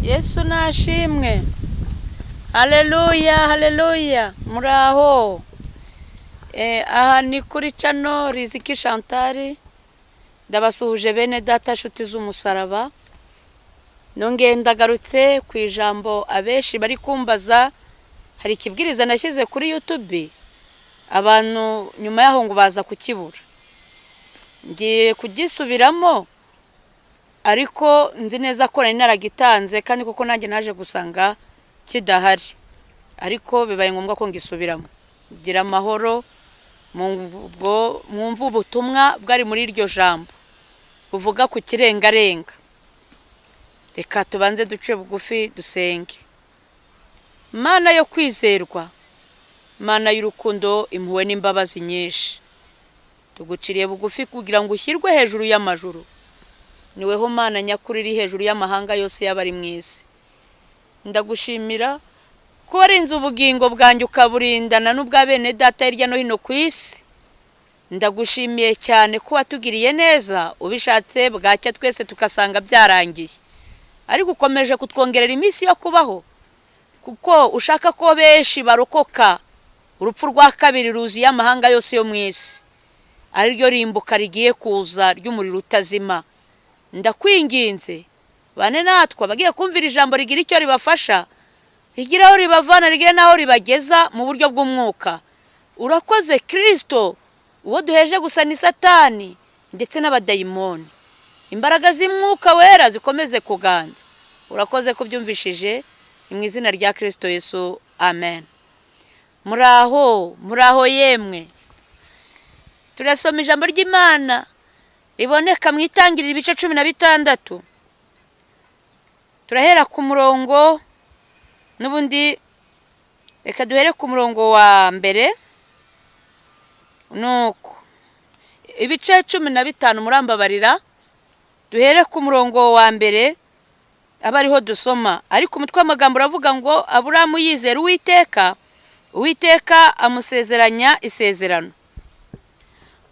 Yesu nashimwe. Haleluya, haleluya. Muraho. Aha ni kuri cano Riziki Chantal. Ndabasuhuje bene data nshuti z'umusaraba. Nongeye ndagarutse ku ijambo abeshi bari kumbaza. Hari ikibwiriza nashyize kuri YouTube. Abantu nyuma yaho ngo baza kukibura. Ngiye kugisubiramo. Ariko nzi neza ko nari naragitanze kandi koko nanjye naje gusanga kidahari. Ariko bibaye ngombwa ko ngisubiramo. Gira amahoro mwumva ubutumwa bwari muri iryo jambo buvuga ku kirengarenga. Reka tubanze duce bugufi dusenge. Mana yo kwizerwa, Mana y'urukundo, impuhwe n'imbabazi nyinshi, tuguciriye bugufi kugira ngo ushyirwe hejuru y'amajuru. Niweho Mana nyakuri iri hejuru y'amahanga yose y'abari mu isi. Ndagushimira ko warinze ubugingo bwanjye ukaburindana n'ubwa bene data hirya no hino ku isi. Ndagushimiye cyane ko watugiriye neza, ubishatse bwacya twese tukasanga byarangiye. Ariko ukomeje kutwongerera iminsi yo kubaho, kuko ushaka ko benshi barokoka urupfu rwa kabiri ruziye amahanga yose yo mu isi, ari ryo rimbuka rigiye kuza ry'umuriro utazima. Ndakwinginze bane natwa bagiye kumvira ijambo rigira icyo ribafasha, rigira aho ribavana, rigira naho ribageza mu buryo bw'umwuka. Urakoze Kristo, uwo duheje gusa ni Satani ndetse n'abadayimoni. Imbaraga z'Umwuka Wera zikomeze kuganza. Urakoze kubyumvishije, mu izina rya Kristo Yesu, amen. Muraho yemwe. Turasoma ijambo ry'Imana riboneka mu Itangiriro ibice 16. Turahera ku murongo n'ubundi, reka duhere ku murongo wa mbere. Nuko ibice 15 murambabarira, duhere ku murongo wa mbere abariho dusoma. Ariko umutwe w'amagambo uravuga ngo Aburahamu yizera Uwiteka, Uwiteka amusezeranya isezerano.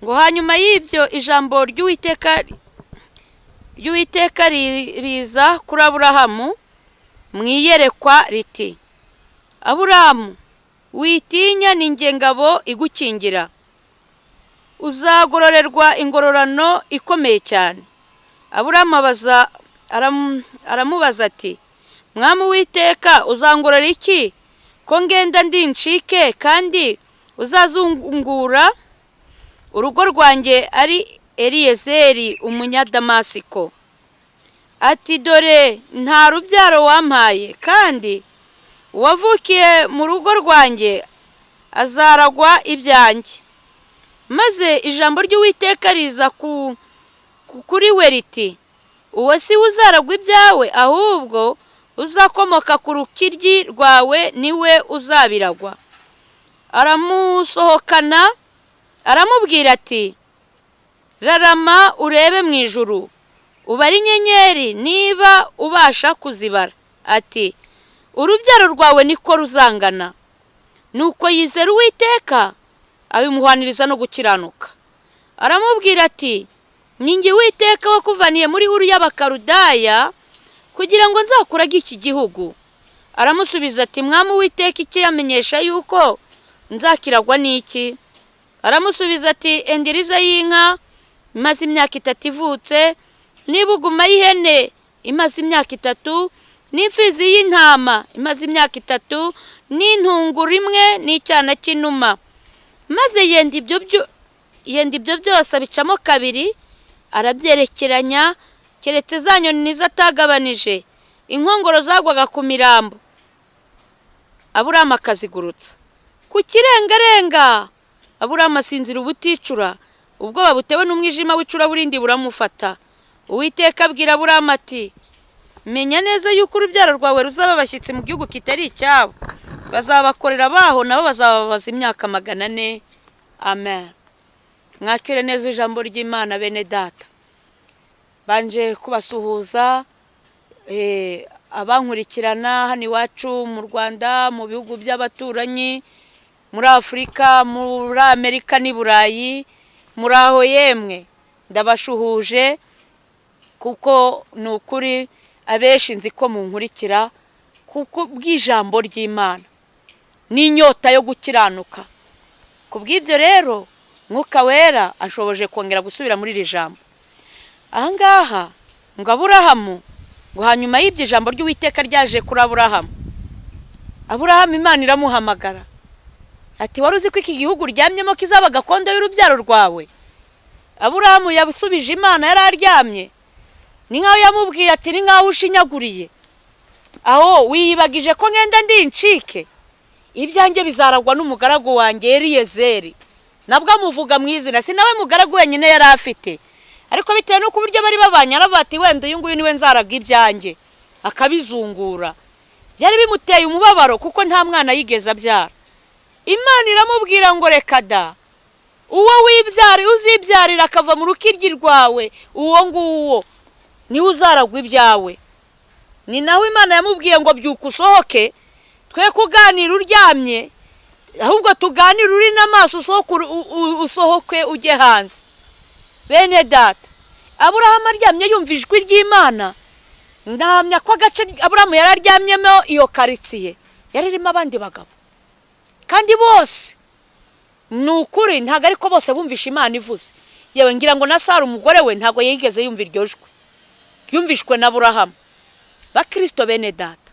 Ngo hanyuma y'ibyo ijambo ry'Uwiteka riza kuri Aburahamu mwiyerekwa riti, Aburahamu, witinya, ni njye ngabo igukingira, uzagororerwa ingororano ikomeye cyane. Aburahamu aramubaza ati, Mwami Uwiteka, uzangorora iki ko ngenda ndi ncike, kandi uzazungura urugo rwanjye ari Eliyezeri umunyadamasiko? Ati, dore nta rubyaro wampaye, kandi uwavukiye mu rugo rwanjye azaragwa ibyanjye. Maze ijambo ry'Uwiteka riza kuri we riti, uwo si uzaragwa ibyawe, ahubwo uzakomoka ku rukiryi rwawe niwe uzabiragwa. Aramusohokana aramubwira ati, rarama urebe mu ijuru, ubare inyenyeri niba ubasha kuzibara. Ati, urubyaro rwawe niko ruzangana. Nuko yizera Uwiteka, abimuhaniriza no gukiranuka. Aramubwira ati, ni njye Uwiteka wakuvaniye muri Uru y'Abakaludaya kugira ngo nzakurage iki gihugu. Aramusubiza ati, Mwami Uwiteka, icyo yamenyesha yuko nzakiragwa n'iki? Aramusubiza ati, endiriza y'inka imaze imyaka 3 ivutse, n'ibuguma y'ihene imaze imyaka 3, n'imfizi y'intama imaze imyaka 3, n'intunguru imwe n'icyana cy'inuma. Maze yenda ibyo byose abicamo kabiri, arabyerekeranya, keretse za nyoni nizo atagabanije, inkongoro zagwaga ku mirambo. Aburahamu akazigurutsa ku kirengarenga. Aburahamu asinzira ubuticura, ubwoba butewe n'umwijima w'icuraburindi buramufata. Uwiteka abwira Aburahamu ati, menya neza yuko urubyaro rwawe ruzaba abashyitsi mu gihugu kitari icyabo, bazabakorera baho, nabo bazababaza imyaka 400. Amen. Mwakire neza ijambo ry'Imana bene data. Banje kubasuhuza abankurikirana hano iwacu mu Rwanda, mu bihugu by'abaturanyi, muri Afurika, muri Amerika n'i Burayi. Muraho yemwe. Ndabashuhuje kuko nukuri abenshi nzi ko munkurikira kuko bw'ijambo ry'Imana n'inyota yo gukiranuka. Kubw'ibyo rero Mwuka Wera ashoboje kongera gusubira muri iri jambo. Ahangaha ngo Aburahamu, ngo hanyuma y'ibyo jambo ry'Uwiteka ryaje kuri Aburahamu, Imana iramuhamagara ati wari uzi ko iki gihugu ryamyemo kizaba gakondo y'urubyaro rwawe? Aburahamu yabusubije Imana, yari aryamye, ni nkaho yamubwiye ati ni nkaho ushinyaguriye, aho wiyibagije ko ngenda ndi incike, ibyanjye bizaragwa n'umugaragu wanjye Eliyezeri. Nabwo amuvuga mu izina, si nawe mugaragu wenyine yari afite, ariko bitewe n'uko uburyo bari babanye aravuga ati wenda uyu nguyu niwe nzaraga ibyanjye, akabizungura. Byari bimuteye umubabaro kuko nta mwana yigeze abyara. Imana iramubwira ngo reka da, uwo uzibyarira akava mu rukiryi rwawe, uwo nguwo niwe uzaragwa ibyawe. Ni nawe Imana yamubwiye ngo byuka usohoke, twe kuganira uryamye, ahubwo tuganira uri n'amaso, usohoke ujye hanze. Bene data, Aburahamu aryamye yumva ijwi ry'Imana. Ndahamya ko agace Aburahamu yari aryamyemo iyo karitsiye yari irimo abandi bagabo, kandi bose ni ukuri ntabwo ariko bose bumvisha Imana ivuze. Yewe ngira ngo na Sara umugore we ntabwo yigeze yumva iryo jwi ryumvishwe na Aburahamu. Bakristo bene data,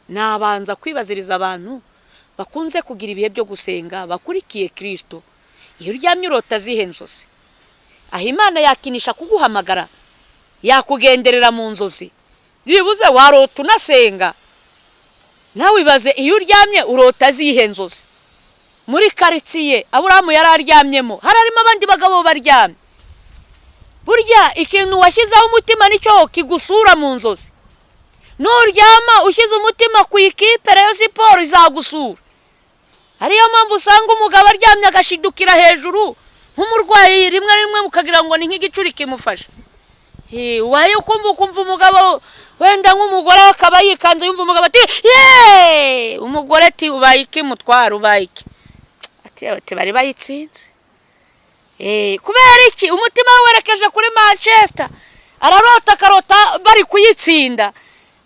nabanza kwibaziriza abantu bakunze kugira ibihe byo gusenga bakurikiye Kristo. Iyo uryamye urota zihe nzozi? Aho Imana yakinisha kuguhamagara, yakugenderera mu nzozi, byibuze warota unasenga. Nawe ibaze iyo uryamye urota zihe nzozi? Muri karitsiye Aburahamu yari aryamyemo harimo abandi bagabo baryamye. Burya ikintu washyizeho umutima nicyo kigusura mu nzozi. Nuryama ushyize umutima ku ikipe Rayon Sport izagusura. Ariyo mpamvu usanga umugabo aryamye agashidukira hejuru nk'umurwayi, rimwe mukagira ngo ni nk'igicuri kimufasha. Waye ukumva umugabo wenda nk'umugore akaba yikanze, yumva umugabo ati ye, umugore ati ubaye iki mutwara, ubaye iki? Ati bari bayitsinze. Kubera iki? Umutima we werekeje kuri Manchester, akarota bari kuyitsinda,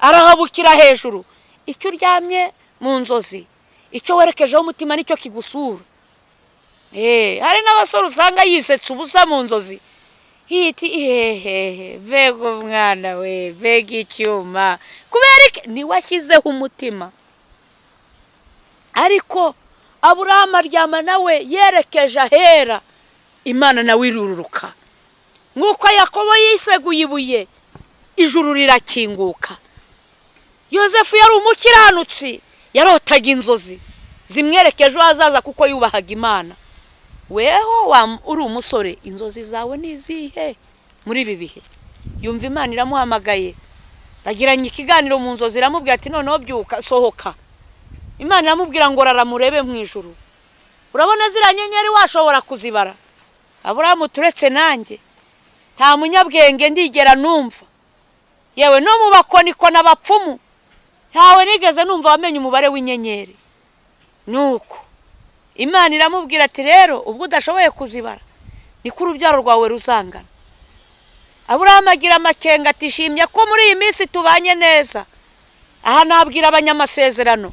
arahabukira hejuru. Icyo uryamye mu nzozi, icyo werekejeho umutima nicyo kigusura. Hari n'abasore usanga yisetsa ubusa mu nzozi, hiti vega umwana we, vega icyuma. Kubera iki? Ni washyizeho umutima. Ariko Aburahamu aryama nawe yerekeje ahera, Imana nawe irururuka. Nk'uko Yakobo yiseguye ibuye, ijuru rirakinguka. Yosefu yari umukiranutsi, yarotaga inzozi zimwerekeje ahazaza kuko yubahaga Imana. Weho uri umusore, inzozi zawe ni izihe muri ibi bihe? Yumva Imana iramuhamagaye, bagiranye ikiganiro mu nzozi, iramubwira ati noneho byuka sohoka. Imana iramubwira ngo raramurebe mu ijuru. Urabona zira nyenyeri washobora kuzibara? Aburahamu turetse nanjye nta munyabwenge ndigera numva, yewe no mu bakoniko n'abapfumu ntawe nigeze numva wamenye umubare w'inyenyeri. Nuko Imana iramubwira ati rero ubwo udashoboye kuzibara niko urubyaro rwawe ruzangana. Aburahamu agira amakenga ati shimye ko muri iyi minsi tubanye neza. Aha nabwira abanyamasezerano,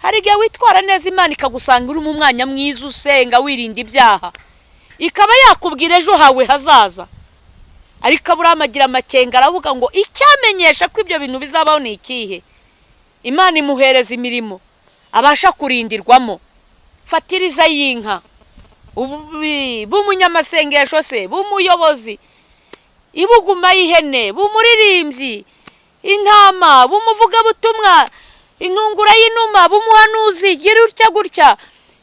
hari igihe witwara neza Imana ikagusanga uri mu mwanya mwiza usenga wirinda ibyaha, ikaba yakubwira ejo hawe hazaza. Ariko Aburahamu agira amakenga, aravuga ngo icyamenyesha ko ibyo bintu bizabaho ni ikihe? Imana imuhereza imirimo abasha kurindirwamo, fatiriza y'inka, b'umunyamasengesho se, b'umuyobozi, ibuguma y'ihene, b'umuririmbyi, intama, b'umuvugabutumwa, intungura y'inuma, b'umuhanuzi, gira utya gutya.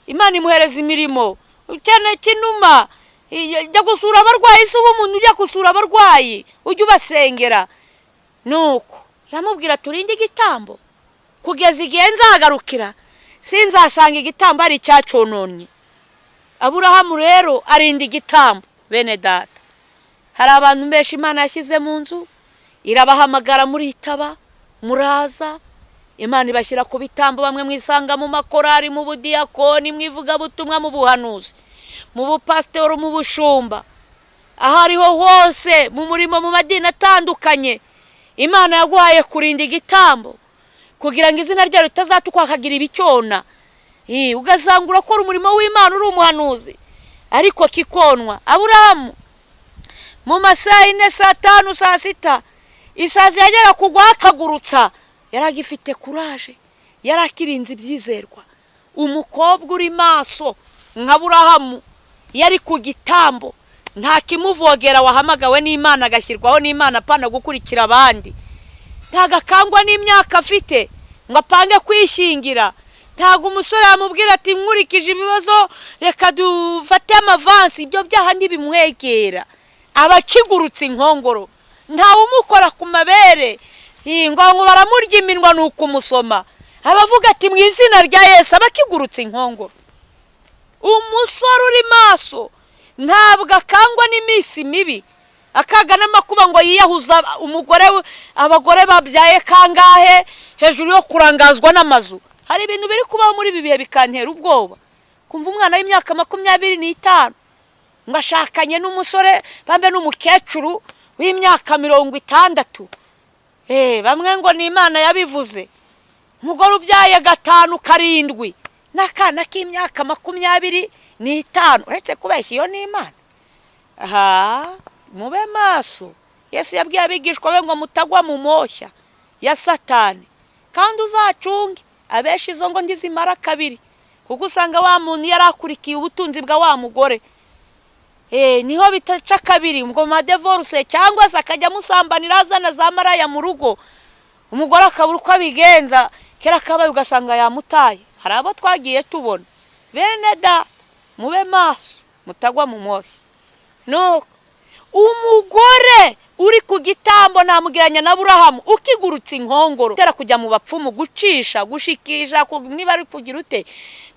Imana imuhereza imirimo, cyane kinuma, jya gusura abarwayi, se umuntu ujya gusura abarwayi ujye ubasengera. Nuko yamubwira turinde igitambo kugeza igihe nzagarukira, sinzasanga igitambo ari icyacononye. Aburahamu rero arinda igitambo. Bene data, hari abantu benshi Imana yashyize mu nzu, irabahamagara muri itaba, muraza. Imana ibashyira ku bitambo, bamwe mwisanga mu makorari, mu budiyakoni, mu ivugabutumwa, mu buhanuzi, mu bupasitoro, mu bushumba, ahariho hose mu murimo, mu madini atandukanye. Imana yaguhaye kurinda igitambo kugira ngo izina ryawe ritazatukwa akagira ibicyona. Ugasanga urakora umurimo w'Imana uri umuhanuzi ariko kikonwa. Aburahamu mu masaha 4, saa 5, saa 6 isazi yajyaga kugwa akagurutsa, yaragifite kuraje, yarakirinze ibyizerwa. Umukobwa uri maso nka Aburahamu yari ku gitambo, nta kimuvogera, wahamagawe n'Imana agashyirwaho n'Imana apana gukurikira abandi. Ntagakangwa n'imyaka afite ngo apange kwishingira. Ntago umusore yamubwira ati nkurikije ibibazo reka dufate amavansi. Ibyo byaha ntibimwegera. Abakigurutse inkongoro, ntawe umukora ku mabere ngo baramurya iminwa nuko umusoma. Abavuga ati mu izina rya Yesu, abakigurutse inkongoro. Umusore uri maso ntabwo akangwa n'iminsi mibi, akaga n'amakuba ngo yiyahuza umugore. Abagore babyaye kangahe hejuru yo kurangazwa n'amazu. Hari ibintu biri kubaho muri ibi bihe bikantera ubwoba. Kumva umwana w'imyaka 25 ngo ashakanye n'umusore bambe n'umukecuru w'imyaka 60. Bamwe ngo ni Imana yabivuze. Umugore ubyaye 5, 7 n'akana k'imyaka 25. Uretse kubeshya iyo ni Imana. Mube maso. Yesu yabwiye abigishwa be ngo mutagwa mu moshya ya Satani, kandi uzacunge abeshi izo ngo ndizimara kabiri, kuko usanga wa muntu yarakurikiye ubutunzi bwa wa mugore. Niho bitaca kabiri ngo madevorce, cyangwa se akajya musambanira azana za maraya mu rugo, umugore akabura uko abigenza. Kera kabaye ugasanga yamutaye. Hari abo twagiye tubona. Bene da, mube maso mutagwa mu moshya. No, umugore uri ku gitambo namugiranya na Aburahamu ukigurutse inkongoro, tera kujya mu bapfumu gucisha gushikisha niba ari kugira ute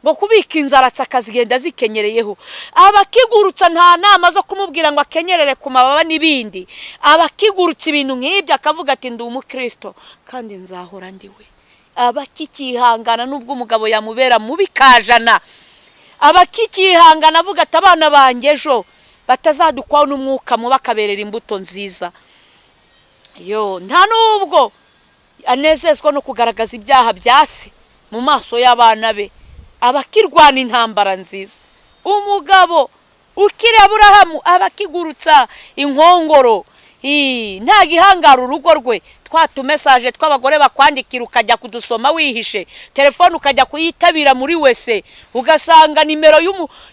ngo kubika inzara akazigenda zikenyereyeho. Abakigurutsa nta nama zo kumubwira ngo akenyerere ku mababa n'ibindi. Abakigurutsa ibintu nk'ibyo akavuga ati ndi umukristo kandi nzahora ndiwe. Abakikihangana nubwo umugabo yamubera mubi kajana. Abakikihangana avuga ati abana banjye ejo batazadukwaho n'umwuka mu bakaberera imbuto nziza. Nta nubwo anezezwa no kugaragaza ibyaha byase mu maso y'abana be. Abakirwana intambara nziza. Umugabo ukiri Aburahamu abakigurutsa inkongoro, nta gihangara urugo rwe. Twatu message tw'abagore bakwandikira ukajya kudusoma wihishe, telefone ukajya kuyitabira muri wese, ugasanga nimero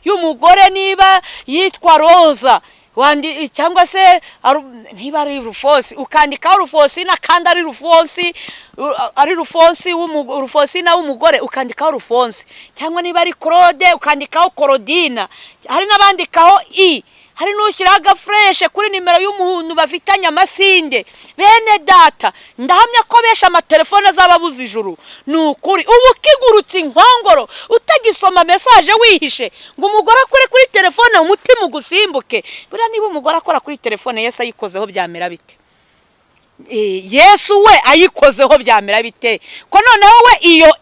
y'umugore niba yitwa Roza cyangwa se niba ari Rufosi, ukandikaho Rufosi na kandi ari Rufosi na umugore ukandikaho Rufonsi, cyangwa niba ari Claude ukandikaho Claudina. Hari nabandikaho hari n'ushyiraho agafreshe kuri nimero y'umuntu bafitanye amasinde. Bene data, ndahamya ko besha amatelefone azababuza ijuru. Nukuri ubu kigurutse inkongoro utagisoma message wihishe ngo umugore akore kuri telefone umutima ugusimbuke. Bura niba umugore akora kuri telefone Yesu ayikozeho byamera bite? Yesu we ayikozeho byamera bite? Ko noneho we iyo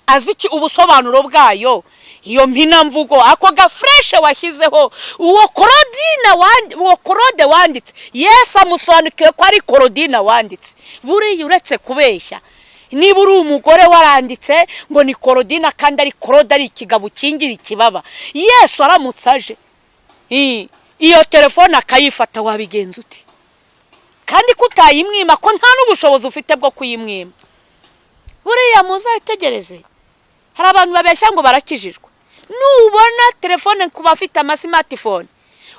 aziki ubusobanuro bwayo. Iyo mpina mvugo ako gafreshe washyizeho uwo Claude wanditse. Yesu amusobanukiye ko ari Claudina wanditse. Buri uretse kubeshya. Niba uri umugore waranditse ngo ni Claudina kandi ari Claude, ari ikigabo kingira ikibaba. Yesu aramutsaje. Iyo telefone akayifata wabigenza uti? Kandi kutayimwima ko nta n'ubushobozi ufite bwo kuyimwima. Buriya muzayitegereze. Hari abantu babeshya ngo barakijijwe. Nubona telefone ku bafite ama smartphone,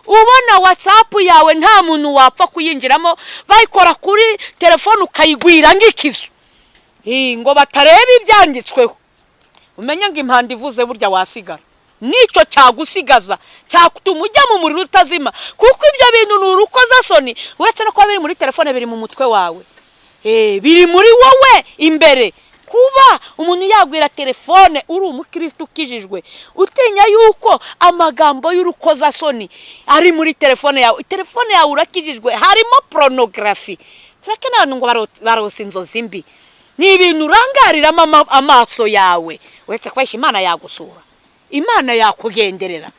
ubona WhatsApp yawe nta muntu wapfa kuyinjiramo, bayikora kuri telefone ukayigwira ngikizo. Ngo batareba ibyanditsweho. Umenye ngo impanda ivuze burya wasigara. Nicyo cyagusigaza, cyakutuma ujya mu muriro utazima, kuko ibyo bintu nurukoza soni. Uretse no kuba biri muri telefone biri mu mutwe wawe. Biri muri wowe imbere. Kuba umuntu yagwira telefone uri umukristo ukijijwe, utinya yuko amagambo y'urukoza soni ari muri telefone yawe. Telefone yawe urakijijwe, harimo pornography. Turakena abantu ngo barose inzozi mbi. Ni ibintu urangariramo amaso yawe. Uretse kwesha Imana yagusura, Imana yakugenderera.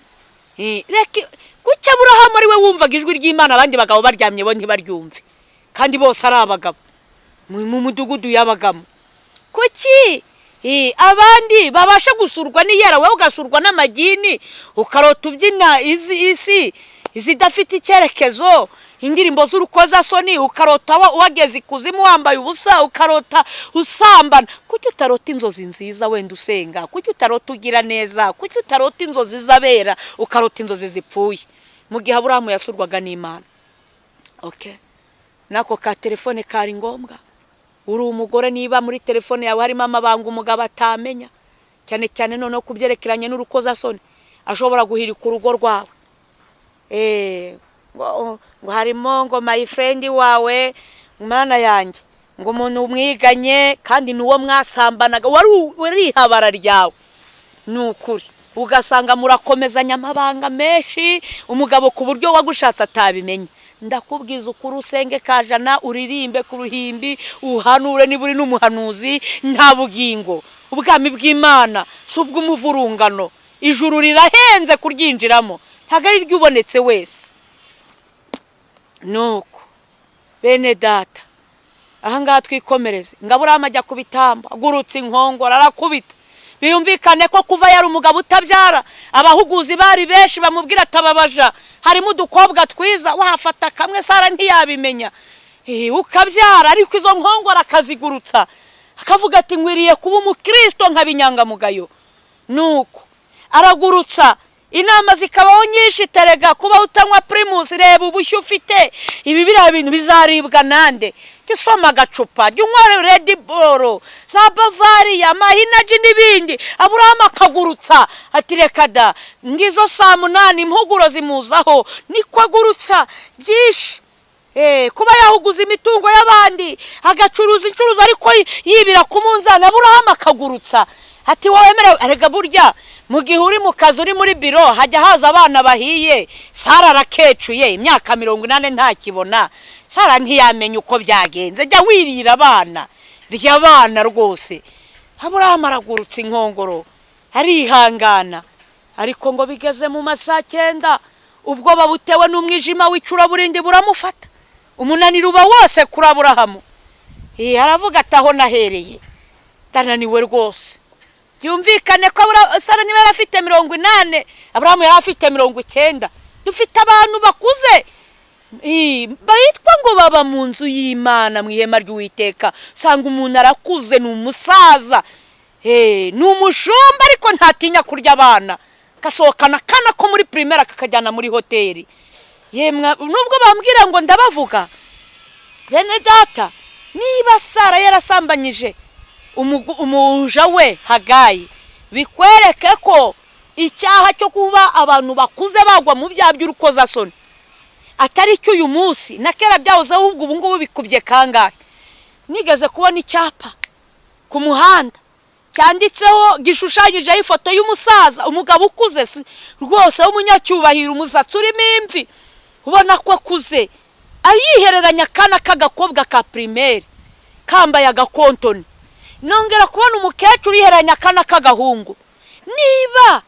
Reka kuki Aburahamu ari we wumvaga ijwi ry'Imana abandi bagabo baryamye bo ntibaryumve, kandi bose ari abagabo. mu mudugudu yabagamo. Kuki abandi babasha gusurwa n'iyera, wowe ugasurwa n'amagini, ukarota ubyina isi izidafite icyerekezo, indirimbo z'urukozasoni, ukarota wageze ikuzimu wambaye ubusa, ukarota usambana. Kuki utarota inzozi nziza wenda usenga? Kuki utarota ugira neza? Kuki utarota inzozi z'abera ukarota inzozi zipfuye? Mu gihe Aburahamu yasurwaga n'Imana. Okay, nako ka telefone kari ngombwa. Uri umugore, niba muri telefone yawe harimo amabanga umugabo atamenya, cyane cyane noneho kubyerekeranye n'urukozasoni, ashobora guhirika urugo rwawe. Ngo harimo ngo my friend wawe, mwana yanjye, ngo umuntu umwiganye kandi nuwo mwasambanaga, wari habara ryawe. Nukuri ugasanga murakomezanya amabanga menshi, umugabo ku buryo wagushatse atabimenya. Ndakubwiza ukuri, usenge kajana, uririmbe ku ruhimbi, uhanure niba uri n'umuhanuzi, nta bugingo. Ubwami bw'Imana si ubw'umuvurungano, ijuru rirahenze kuryinjiramo, ntago ari ryubonetse wese. Nuko bene data, ahangaha twikomereze. Aburahamu ajya kubitamba, agurutse inkongoro arakubita. Biyumvikane ko kuva yari umugabo utabyara, abahuguzi bari benshi bamubwira atababaja, harimo udukobwa twiza, wafata kamwe Sara ntiyabimenya. Ukabyara, ariko izo nkongoro akazigurutsa, akavuga ati ngwiriye kuba umukristo nk'abinyangamugayo. Nuko aragurutsa, inama zikabaho nyinshi, terega kuba utanywa primus, reba ubushyu ufite, ibi biriya bintu bizaribwa nande? Gisoma agacupa, jyunywere Red Bull, za Bavaria, Mahinaji n'ibindi. Aburahamu akagurutsa ati reka da, ngizo saa 8 impuguro zimuzaho, niko agurutsa byinshi. Kuba yahuguza imitungo y'abandi, agacuruza incuruzo ariko yibira ku munzani. Aburahamu akagurutsa ati wowe merewe, arega burya mu gihe uri mu kazi, uri muri biro, hajya haza abana bahiye. Sara arakecuye, imyaka 80 ntakibona. Sara ntiyamenye uko byagenze, jya wirira abana, ry'abana rwose. Aburahamu aragurutsa inkongoro, arihangana. Ariko ngo bigeze mu masaha 9, ubwoba butewe n'umwijima w'icuraburindi buramufata, umunaniro uba wose kuri Aburahamu. Aravuga ati aho nahereye ndananiwe rwose. Byumvikane ko Sara niba yarafite 80, Aburahamu yari afite 90. Dufite abantu bakuze bayitwa ngo baba mu nzu y'Imana, mu ihema ry'Uwiteka. Sanga umuntu arakuze, n'umusaza, n'umushumba, ariko ntatinya kurya abana, kasohokana kana ko muri primaire kakajyana muri hoteli. Yemwe nubwo bambwira ngo ndabavuga, bene data, niba Sara yarasambanyije umuja we Hagayi, bikwereke ko icyaha cyo kuba abantu bakuze bagwa mu byaha by'urukozasoni atari cyo uyu munsi, na kera byahoze, ahubwo ubu ngubu bikubye kangahe. Nigeze kubona icyapa ku muhanda cyanditseho, gishushanyijeho ifoto y'umusaza, umugabo ukuze rwose w'umunyacyubahiro, umusatsi urimo imvi, ubona ko akuze, ayihereranya akana k'agakobwa ka primaire kambaye agakontoni. Nongera kubona umukecuru yihereranya akana k'agahungu. Niba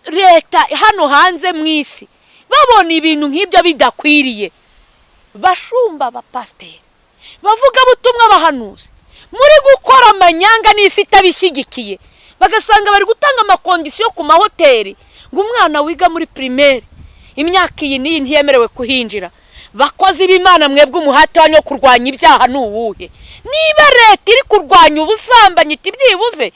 leta hano hanze mu isi babona ibintu nk'ibyo bidakwiriye, bashumba, abapasiteri, bavuga butumwa, abahanuzi, muri gukora amanyanga n'isi itabishyigikiye, bagasanga bari gutanga amakondisiyo ku mahoteli ngo umwana wiga muri primaire imyaka iyi n'iyi ntiyemerewe kuhinjira. Bakozi b'Imana, mwebwe umuhate wanyu kurwanya ibyaha n'uwuhe? Niba leta iri kurwanya ubusambanyi, tibyibuze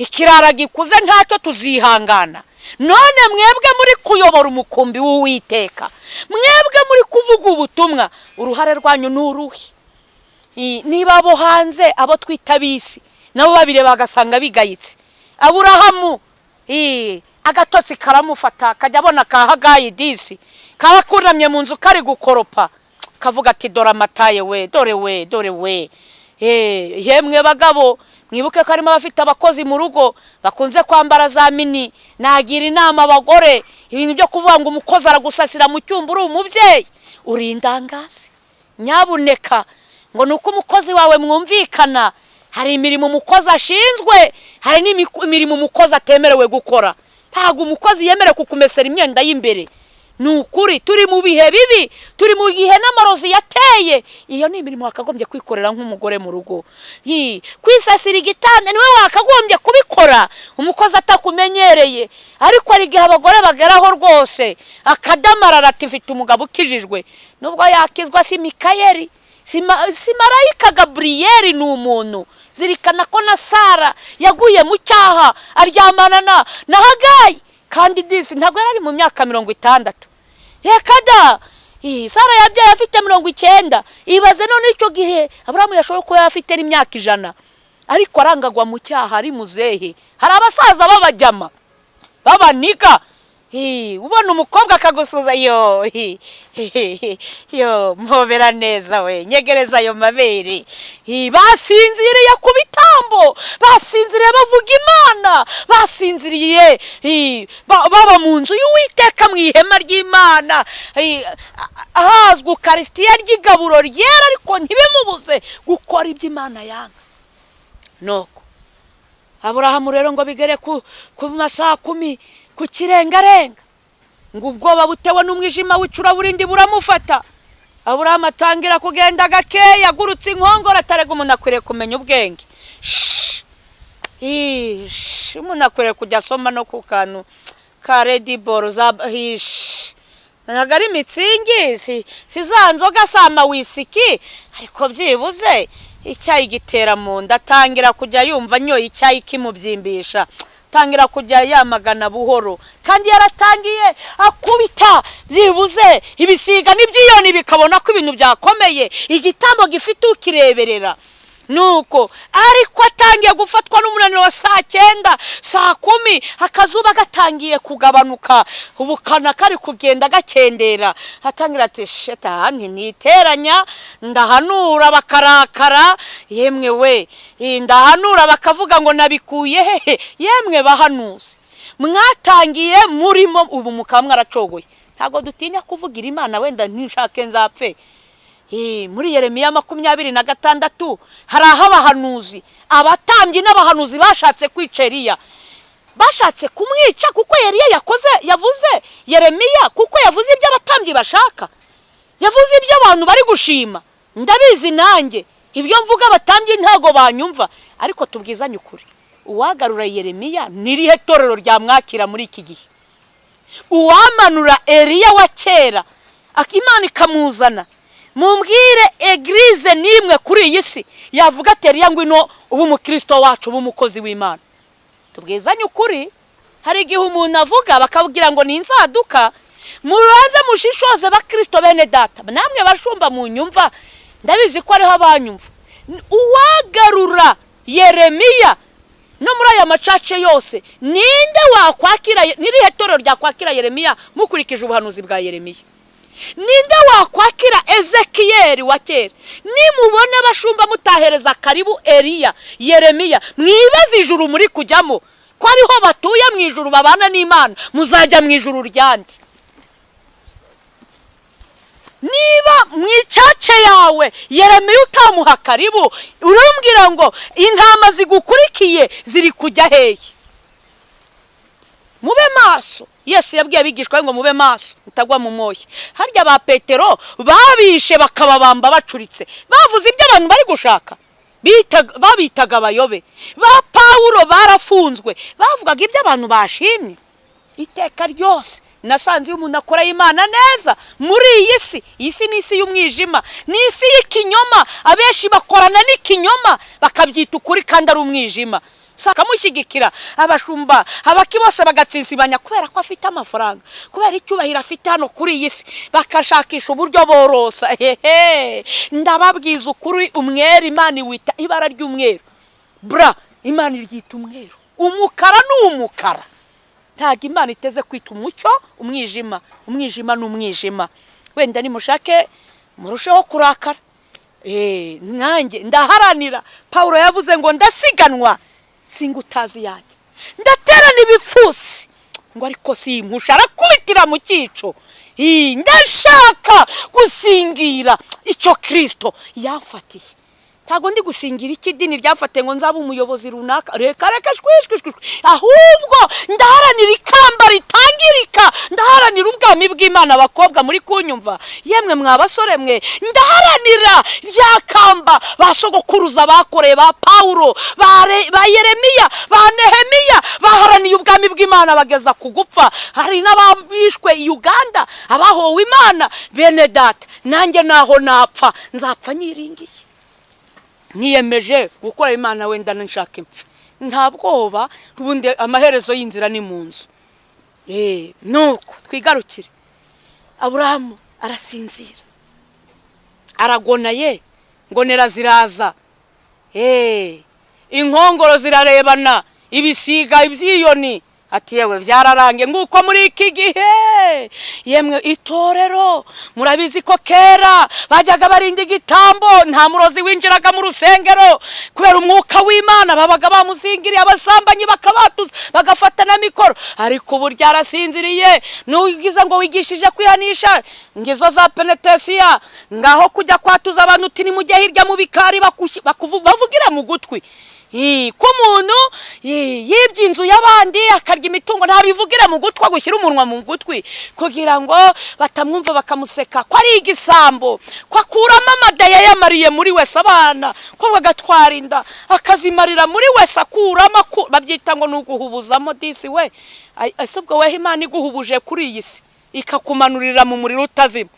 ikirara gikuze ntacyo tuzihangana. None mwebwe muri kuyobora umukumbi w'Uwiteka, mwebwe muri kuvuga ubutumwa, uruhare rwanyu n'uruhe? Niba abo hanze, abo twita bisi, nabo babire bagasanga bigayitse. Aburahamu agatotsi karamufata, kajya abona ka Hagayi disi, kabakuramye mu nzu kari gukoropa, kavuga ati dore amataye we, dore we. Yemwe bagabo, mwibuke ko harimo abafite abakozi mu rugo bakunze kwambara za mini. Nagira inama abagore, ibintu byo kuvuga ngo umukozi aragusasira mu cyumba uri umubyeyi, uri indangazi. Nyabuneka ngo nuko umukozi wawe mwumvikana, hari imirimo umukozi ashinzwe, hari n'imirimo umukozi atemerewe gukora. Ntago umukozi yemerewe kukumesera imyenda y'imbere. ni ukuri turi mu bihe bibi, turi mu gihe n'amarozi yateye. Iyo ni imirimo wakagombye kwikorera nk'umugore mu rugo. Kwisasira igitanda niwe wakagombye kubikora umukozi atakumenyereye. Ariko ari igihe abagore bageraho rwose akadamarara ati mfite umugabo ukijijwe, nubwo yakizwa si Mikayeli, si marayika Gaburiyeli, ni umuntu. Zirikana ko na Sara yaguye mu cyaha aryamana na Hagayi, kandi disi ntabwo yari mu myaka 60. Reka da, Sara yabyaye afite 90. Ibaze none icyo gihe Aburahamu yashobora kuba afite n'imyaka 100, ariko arangagwa mu cyaha ari muzehe. Hari abasaza babajyama babaniga, ubona umukobwa akagusuza yo mpobera neza we, nyegereza ayo mabere. Basinziriye ku bitambo, basinziriye bavuga Imana, basinziriye baba mu nzu y'Uwiteka mu ihema ry'Imana, ahazwi Ukaristiya ry'igaburo ryera, ariko ntibimubuze gukora ibyo Imana yanga. Noko Aburahamu rero ngo bigere ku masaha 10 ku kirengarenga, ngo ubwoba butewe n'umwijima w'icuraburindi buramufata. Aburahamu atangira kugenda gakeya, agurutse inkongoro, atarega umuntu akwiriye kumenya ubwenge. Umuntu akwiriye kujya asoma no ku kantu ka Red Bull ntabwo ari mitsingi, si za nzoga sama wisiki, ariko byibuze icyayi gitera mu nda. Atangira kujya yumva nyoye icyayi kimubyimbisha, tangira kujya yamagana buhoro, kandi yaratangiye akubita byibuze ibisiga n'ibyiyoni bikabona ko ibintu byakomeye, igitambo gifite ukireberera. Nuko ariko atangiye gufatwa n'umunaniro wa saa 9, saa 10, akazuba gatangiye kugabanuka, ubukana kari kugenda gakendera. Atangira ati shetani niteranya, ndahanura bakarakara, yemwe we, ndahanura bakavuga ngo nabikuye hehe. Yemwe bahanuzi mwatangiye murimo ubu mukaba mwaracogoye, ntago dutinya kuvugira Imana, wenda ntishake nzapfe. Muri Yeremiya 26 hari aho abahanuzi, abatambyi n'abahanuzi bashatse kwica Eliya, bashatse kumwica kuko Eliya yavuze Yeremiya, kuko yavuze ibyo abatambyi bashaka, yavuze ibyo abantu bari gushima. Ndabizi nanjye ibyo mvuga abatambyi ntago banyumva, ariko tubwizanye ukuri, uwagarura Yeremiya nirihe torero ryamwakira muri iki gihe? Uwamanura Eliya wa kera Imana ikamuzana, mumbwire eglise nimwe kuri iyi si yavuga ati Eliya ngwino ubu umukristo wacu, ubu umukozi w'Imana? Tubwizanye ukuri, hari igihe umuntu avuga bakabwira ngo ni inzaduka. Muranze mushishoze bakristo bene data, namwe bashumba mu nyumva, ndabizi ko ariho abanyumva. Uwagarura Yeremiya no muri aya macace yose, ninde wakwakira? Nirihe torero ryakwakira Yeremiya mukurikije ubuhanuzi bwa Yeremiya? Ninde wakwakira Ezekiyeli wa kera? Nimubona bashumba mutahereza karibu Eliya, Yeremiya, mwibaze ijuru muri kujyamo ko ariho batuye mu ijuru babana n'Imana, muzajya mu ijuru ryandi. Niba mwicace yawe Yeremiya utamuha karibu, urambwira ngo intama zigukurikiye ziri kujya hehe? Mube maso. Yesu yabwiye abigishwa ngo mube maso mutagwa mu moye. Harya ba Petero babishe bakababamba bacuritse, bavuze ibyo abantu bari gushaka, babitaga abayobe. Ba Paulo barafunzwe, bavugaga ibyo abantu bashimye. Iteka ryose nasanze umuntu akora Imana neza muri iyi si. Iyi si ni isi y'umwijima, ni isi y'ikinyoma. Abenshi bakorana n'ikinyoma bakabyita ukuri kandi ari umwijima. Sakamushyigikira abashumba abaki bose bagatsinsibanya kubera ko afite amafaranga, kubera icyubahiro afite hano kuri iyi si, bakashakisha uburyo borosa. Ndababwiza ukuri, umwere Imana wita ibara ry'umweru, Imana iryita umweru. Umukara n'umukara, ntago Imana iteze kwita umucyo umwijima. Umwijima n'umwijima. Wenda nimushake murusheho kurakara, nanjye ndaharanira. Paulo yavuze ngo ndasiganwa singutazi yanjye, ndaterana ibipfusi ngo ariko simpusha. Arakubitira mu cyico, ndashaka gusingira icyo Kristo yafatiye. ntago ndi gusingira ikidini ryafate ngo nzaba umuyobozi runaka, reka shwishwishwe, ahubwo ndaharanira ikamba ritangirika, ndaharanira ubwami bw'Imana. Abakobwa muri kunyumva, yemwe mwabasore mwe, ndaharanira rya kamba basogokuruza bakoreye, ba Paulo, ba Yeremiya, ba Nehemiya, baharaniye ubwami bw'Imana bageza ku gupfa. Hari n'ababishwe Uganda, abahowe Imana. Bene data, nanjye naho napfa nzapfa nyiringiye, niyemeje gukora Imana, wenda nshaka impfe, nta bwoba. Ubundi amaherezo y'inzira ni mu nzu. Nuko twigarukire. Aburahamu arasinzira, aragona, ngonera ziraza, inkongoro zirarebana, ibisiga ibyiyoni, ati yewe byararange nguko muri iki gihe. Yemwe itorero murabizi ko kera bajyaga barinda igitambo, nta murozi winjiraga mu rusengero kubera umwuka w'Imana, babaga bamuzingiriye, abasambanyi bakabatuza bagafata na mikoro. Ariko ubu ryarasinziriye, nugize ngo wigishije kwihanisha ngizo za penetesiya, ngaho kujya kwatuza abantu uti nimujye hirya mu bikari bavugira mu gutwi. Ko umuntu yibye inzu y'abandi akarya imitungo, ntabivugira mu gutwi, gushyira umunwa mu gutwi kugira ngo batamwumva bakamuseka ko ari igisambo, ko akuramo amada yayamariye muri wese abana, ko bagatwara inda akazimarira muri wese akuramo, babyita ngo ni uguhubuzamo disi we. Ese ubwo weho Imana iguhubuje kuri iyi si ikakumanurira mu muriro utazima.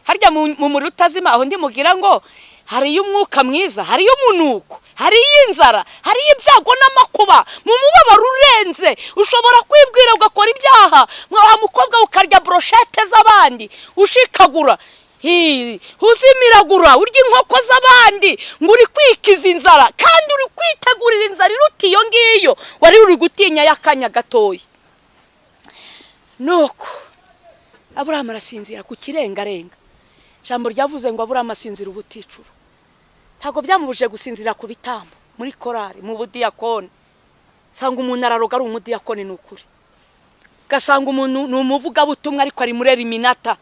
Harya mu muriro utazima aho ndi mugira ngo hariyo umwuka mwiza, hariyo umunuko, hariyo inzara, hariyo ibyago n'amakuba, mu mubabaro urenze. Ushobora kwibwira ugakora ibyaha, mwa mukobwa ukarya brochette z'abandi ushikagura, uzimiragura, urya inkoko z'abandi, ngo uri kwikiza inzara, kandi uri kwitegurira inzara iruta iyo ngiyo wari uri gutinya y'akanya gatoya. Nuko Aburahamu arasinzira ku kirengarenga. Jambo ryavuze ngo Aburahamu asinzira ubuticuru. Ntago byamubuje gusinzira ku bitambo, muri korari, mu budiyakoni. Sanga umuntu araroga ari umudiyakoni n'ukuri. Gasanga umuntu n'umuvuga butumwa ariko ari muri Eliminata,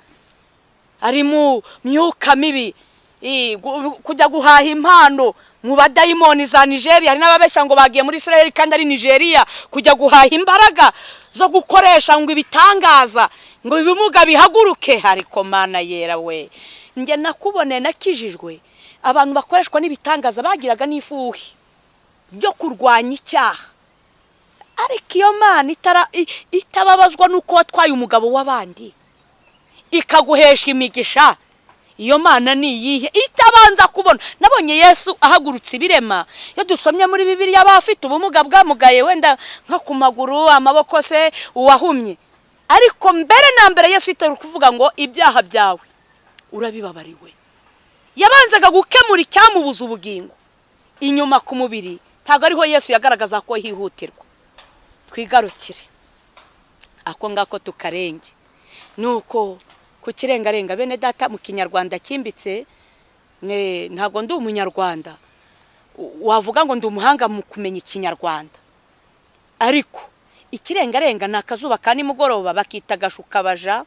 ari mu myuka mibi, kujya guhaha impano mu badayimoni za Nigeria. Hari n'ababeshya ngo bagiye muri Israel kandi ari Nigeria kujya guhaha imbaraga zo gukoresha ngo ibitangaza, ngo ibimuga bihaguruke. Ariko Mana yera we, nge nakubone nakijijwe, abantu bakoreshwa n'ibitangaza bagiraga n'ifuhi byo kurwanya icyaha. Ariko iyo Mana itababazwa nuko watwaye umugabo w'abandi ikaguhesha imigisha, iyo Mana ni iyihe itabanza kubona? Nabonye Yesu ahagurutse ibirema, iyo dusomye muri Bibiliya abafite ubumuga bwamugaye wenda nka ku maguru, amaboko se, uwahumye. Ariko mbere na mbere Yesu itari kuvuga ngo ibyaha byawe urabibabariwe. Yabanzaga gukemura icyamubuza ubugingo inyuma ku mubiri. Ntago ariho Yesu yagaragaza ko hihutirwa. Twigarukire ako ngako tukarenge. Nuko ku kirengarenga, bene data, mu Kinyarwanda kimbitse, ntago ndi umunyarwanda wavuga ngo ndi umuhanga mu kumenya Ikinyarwanda, ariko ikirengarenga ni akazuba ka nimugoroba bakita gashukabaja,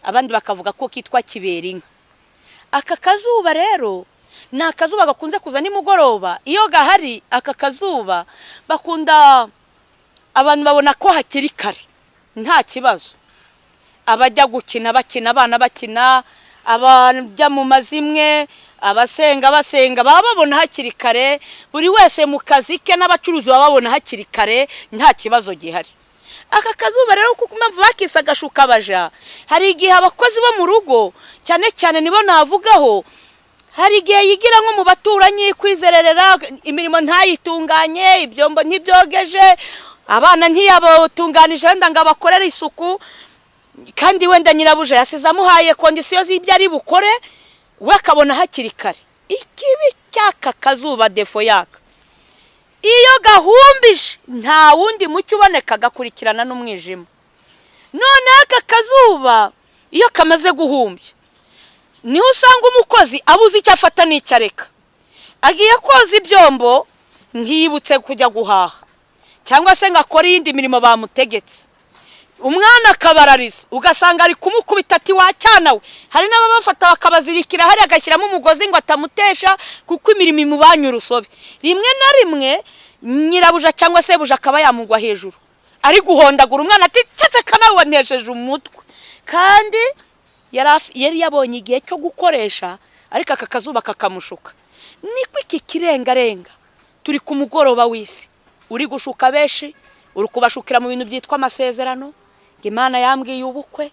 abandi bakavuga ko kitwa kiberinka. Aka kazuba rero ni akazuba gakunze kuza nimugoroba. Iyo gahari aka kazuba bakunda abantu babona ko hakiri kare, nta kibazo. Abajya gukina bakina, abana bakina, abajya mu mazimwe, abasenga baba babona hakiri kare. Buri wese mu kazi ke n'abacuruzi baba babona hakiri kare, nta kibazo gihari. Aka kazuba rero kuko mpamvu bakisa gashukabaja, hari igihe abakozi bo mu rugo cyane cyane nibo navugaho, hari igihe yigira nko mu baturanyi kwizererera, imirimo ntayitunganye, ibyombo ntibyogeje, abana ntiyabatunganije wenda ngo abakorere isuku, kandi wenda nyirabuja yasize amuhaye kondisiyo z'ibyo ari bukore, we akabona hakiri kare. Ikibi cy'aka kazuba defo yaka, iyo gahumbije nta wundi mucyo uboneka, gakurikirana n'umwijima. None aka kazuba iyo kamaze guhumbya, niho usanga umukozi abuze icyo afata n'icyo areka. Agiye koza ibyombo nkibutse kujya guhaha, cyangwa se ngakora iyindi mirimo bamutegetse. umwana akabarariza ugasanga ari kumukubita ati wacyana we. Hari n'ababafata bakabazirikira hari agashyiramo umugozi ngo atamutesha kuko imirimo imubanye urusobe. Rimwe na rimwe nyirabuja cyangwa se buja akaba yamugwa hejuru ari guhondagura umwana ati cece kanabonesheje umutwe, kandi yari yabonye igihe cyo gukoresha ariko aka kazuba kakamushuka. Niko iki kirengarenga turi ku mugoroba w'isi uri gushuka benshi, uri kubashukira mu bintu byitwa amasezerano. Imana yambwiye ubukwe,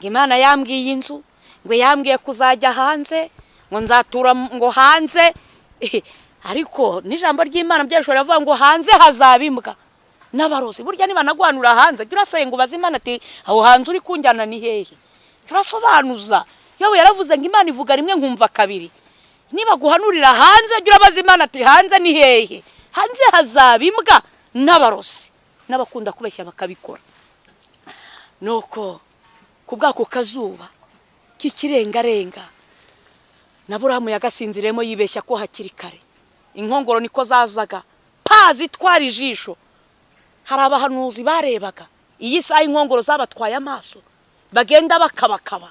Imana yambwiye inzu, ngo yambwiye kuzajya hanze, ngo nzatura ngo hanze. Ariko n'ijambo ry'Imana byashobora kuvuga ngo hanze hazabimbwa n'abarozi. Burya niba nagwanura hanze jya urasaye ngo baze Imana ati aho hanze uri kunjyana ni hehe, turasobanuza. Yowe yaravuze ngo Imana ivuga rimwe nkumva kabiri. Niba guhanurira hanze jya urabaza Imana ati hanze ni hehe, hanze hazabimbwa n'abarozi n'abakunda kubeshya bakabikora. Nuko kubwako kazuba k'ikirengarenga n'Aburahamu yagasinziremo yibeshya ko hakiri kare. Inkongoro niko zazaga zitwara ijisho. Hari abahanuzi barebaga iyi saha inkongoro zabatwaye amaso, bagenda bakabakaba,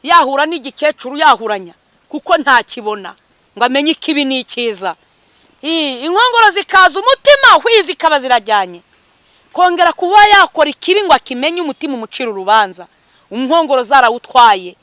yahura n'igikecuru yahuranya kuko nta kibona ngo amenye ikibi n'ikiza. Inkongoro zikaza umutima hwizi kaba zirajyanye kongera kuba yakora ikibi ngo akimenye umutima umucira urubanza. Inkongoro zarawutwaye,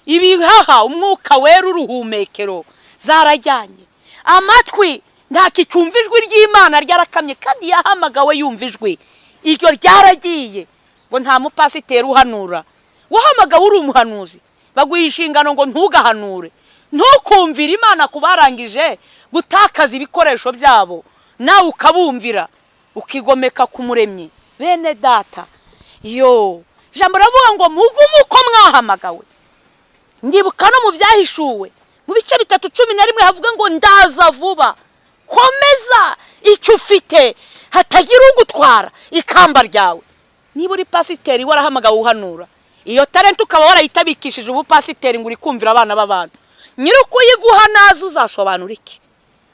ibihaha umwuka wera uruhumekero zarajyanye. Amatwi nta kicyumva ijwi ry'Imana ryarakamye, kandi yahamagawe yumva ijwi iryo ryaragiye. Ngo nta mupasiteri uhanura, wahamagawe uri umuhanuzi baguha inshingano ngo ntugahanure, ntukumvira Imana kubarangije gutakaza ibikoresho byabo, nawe ukabumvira ukigomeka ku Muremyi. Bene data, ijambo ravuga ngo mugume uko mwahamagawe. Ndibuka no mu byahishuwe mu bice 3:11 havuga ngo ndaza vuba, komeza icyo ufite hatagira ugutwara ikamba ryawe. Niba uri pasiteri warahamagawe uhanura, iyo talent ukaba warayitabikishije ubupasiteri ngo uri kumvira abana b'abantu, nyiruko yiguha nazo uzasobanura iki?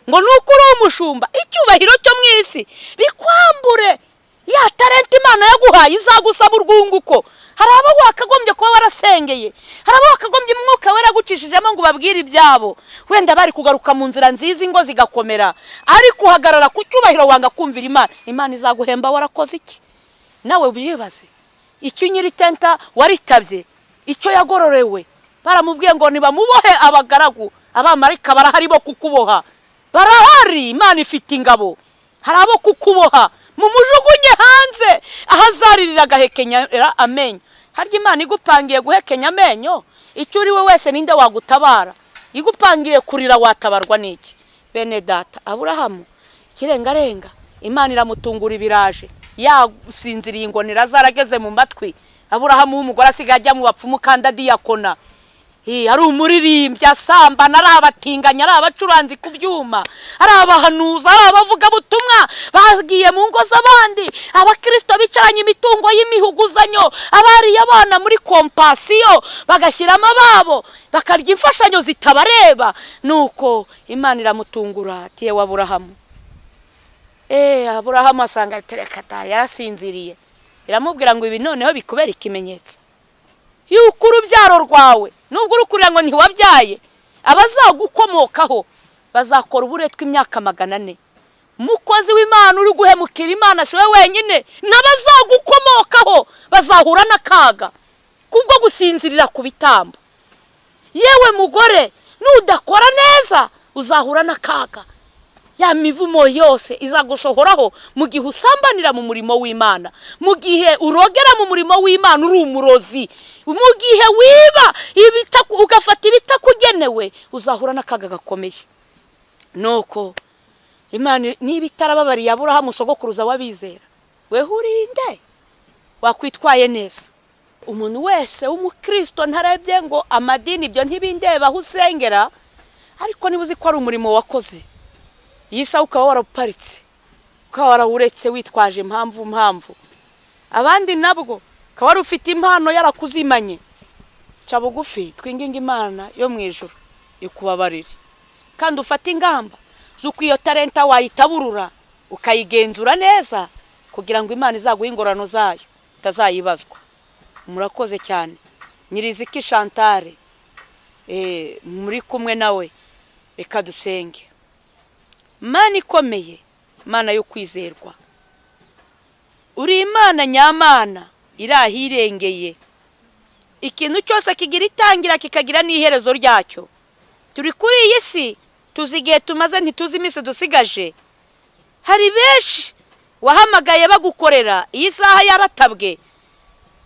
Ngo nuko uri umushumba icyubahiro cyo mwisi bikwambure ya talent Imana yaguhaye izagusaba urwunguko. Hari abo wakagombye kuba warasengeye, hari abo wakagombye umwuka wera gucishijemo ngo babwire ibyabo, wenda bari kugaruka mu nzira nziza ingo zigakomera, ariko uhagarara ku cyubahiro wanga kumvira Imana. Imana izaguhemba warakoze iki? Nawe ubibaze. Icyo nyiri tenta waritabye, icyo yagororewe baramubwiye ngo nibamubohe abagaragu, abamarika barahari bo kukuboha, barahari. Imana ifite ingabo, hari abo kukuboha mumujugunye hanze ahazaririra gahekenyera amenyo. Harya Imana igupangiye guhekenya amenyo, icyo uri we wese ninde wagutabara? Igupangiye kurira watabarwa n'iki? Bene data, Aburahamu kirengarenga Imana iramutungura ibiraje, yasinziriye ingonera zarageze mu matwi. Aburahamu w'umugore asigaye ajya mu bapfumu kandi adiyakona, ari umuririmbyi asambana, ari abatinganya, ari abacuranzi ku byuma, ari abahanuza, ari abavuga butumwa bagiye mu ngo z'abandi, abakristo bicaranye imitungo y'imihuguzanyo, abariye abana muri kompasiyo bagashyiramo ababo bakarya imfashanyo zitabareba. Nuko Imana iramutungura ati yewe Aburahamu. Aburahamu asanga terekata yasinziriye, iramubwira ngo ibi noneho bikubera ikimenyetso yuko urubyaro rwawe nubwo urukurira ngo ntiwabyaye, abazagukomokaho bazakora uburetwa imyaka 400. Mukozi w'Imana uri guhemukira Imana si we wenyine, n'abazagukomokaho bazahura n'akaga kubwo gusinzirira ku bitambo. Yewe mugore, nudakora neza uzahura n'akaga. Ya mivumo yose izagusohoraho mu gihe usambanira mu murimo w'Imana, mu gihe urogera mu murimo w'Imana uri umurozi, mu gihe wiba ugafata ibitakugenewe, uzahura n'akaga gakomeye. Nuko Imana niba itarababariye Aburahamu sogokuruza wabizera, we urinde wakwitwaye neza. Umuntu wese w'umukristo ntarebye ngo amadini ibyo ntibindeba aho usengera, ariko niba uzi ko ari umurimo wakoze, yisa ukaba waraparitse, ukaba warawuretse witwaje impamvu, abandi nabwo ukaba wari ufite impano yarakuzimanye, ca bugufi twinginga Imana yo mu ijuru ikubabarire, kandi ufata ingamba z'uko iyo talenta wayitaburura ukayigenzura neza, kugira ngo Imana izaguha ingorano zayo utazayibazwa. murakoze cyane. Nyiriziki Chantal muri kumwe nawe, reka dusenge. Mana ikomeye, Mana yo kwizerwa, uri Imana nyamana irahirengeye. Ikintu cyose kigira itangira kikagira n'iherezo ryacyo. Turi kuri iyi si, tuzi igihe tumaze, ntituzi iminsi dusigaje. Hari benshi wahamagaye bagukorera, iyi saha yaratabwe.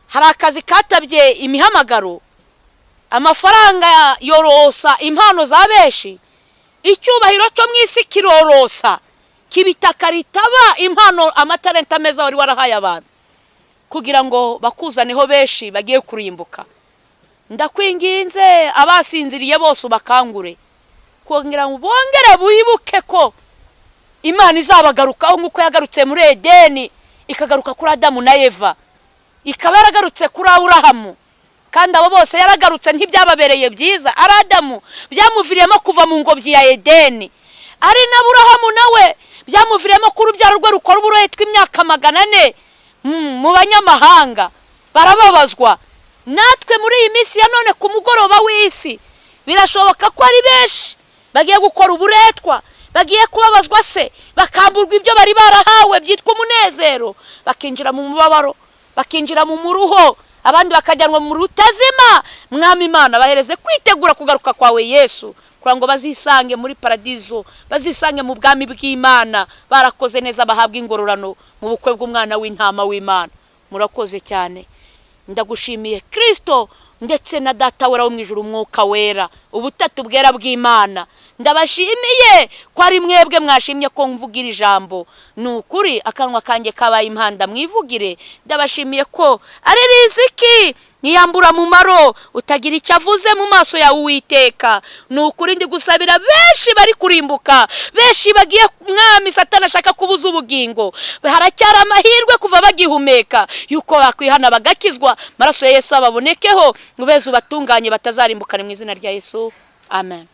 Hari akazi katabye imihamagaro, amafaranga yorosa impano za benshi, icyubahiro cyo mu isi kirorosa, kibitaka ritaba impano amatalenta meza wari warahaye abantu, kugira ngo bakuzaneho benshi bagiye kurimbuka. Ndakwinginze abasinziriye bose ubakangure, kugira ngo bongere buhibuke ko Imana izabagarukaho nk'uko yagarutse muri Edeni, ikagaruka kuri Adamu na Eva, ikaba yaragarutse kuri Aburahamu. Kandi abo bose yaragarutse ntibyababereye byiza. Ari Adamu byamuviriyemo kuva mu ngobyi ya Edeni, ari na Aburahamu nawe byamuviriyemo ko urubyaro rwe rukora uburetwa imyaka 400 mu banyamahanga, barababazwa. Natwe muri iyi minsi ya none ku mugoroba w'isi birashoboka ko ari benshi bagiye gukora uburetwa, bagiye kubabazwa se, bakamburwa ibyo bari barahawe byitwa umunezero, bakinjira mu mubabaro, bakinjira mu muruho, abandi bakajyanwa mu rutazima. Mwami Imana, bahereze kwitegura kugaruka kwawe Yesu, kugira ngo bazisange muri paradizo, bazisange mu bwami bw'Imana barakoze neza, bahabwa ingororano mu bukwe bw'umwana w'intama w'Imana. Murakoze cyane. Ndagushimiye Kristo, ndetse na Data wera wo mu ijuru, Umwuka wera, ubutatu bwera bw'Imana. Ndabashimiye ko ari mwebwe mwashimye ko mvugira ijambo. Nukuri akanwa kanjye kabaye impanda mwivugire. Ndabashimiye ko ari riziki niyambura mu maro, utagira icyo avuze mu maso yawe Uwiteka. Nukuri ndi gusabira benshi bari kurimbuka, benshi bagiye Mwami Satani ashaka kubuza ubugingo. Haracyari amahirwe kuva bagihumeka yuko bakwihana bagakizwa, maraso ya Yesu ababonekeho, mubeze ubatunganye batazarimbukana mu izina rya Yesu. Amen.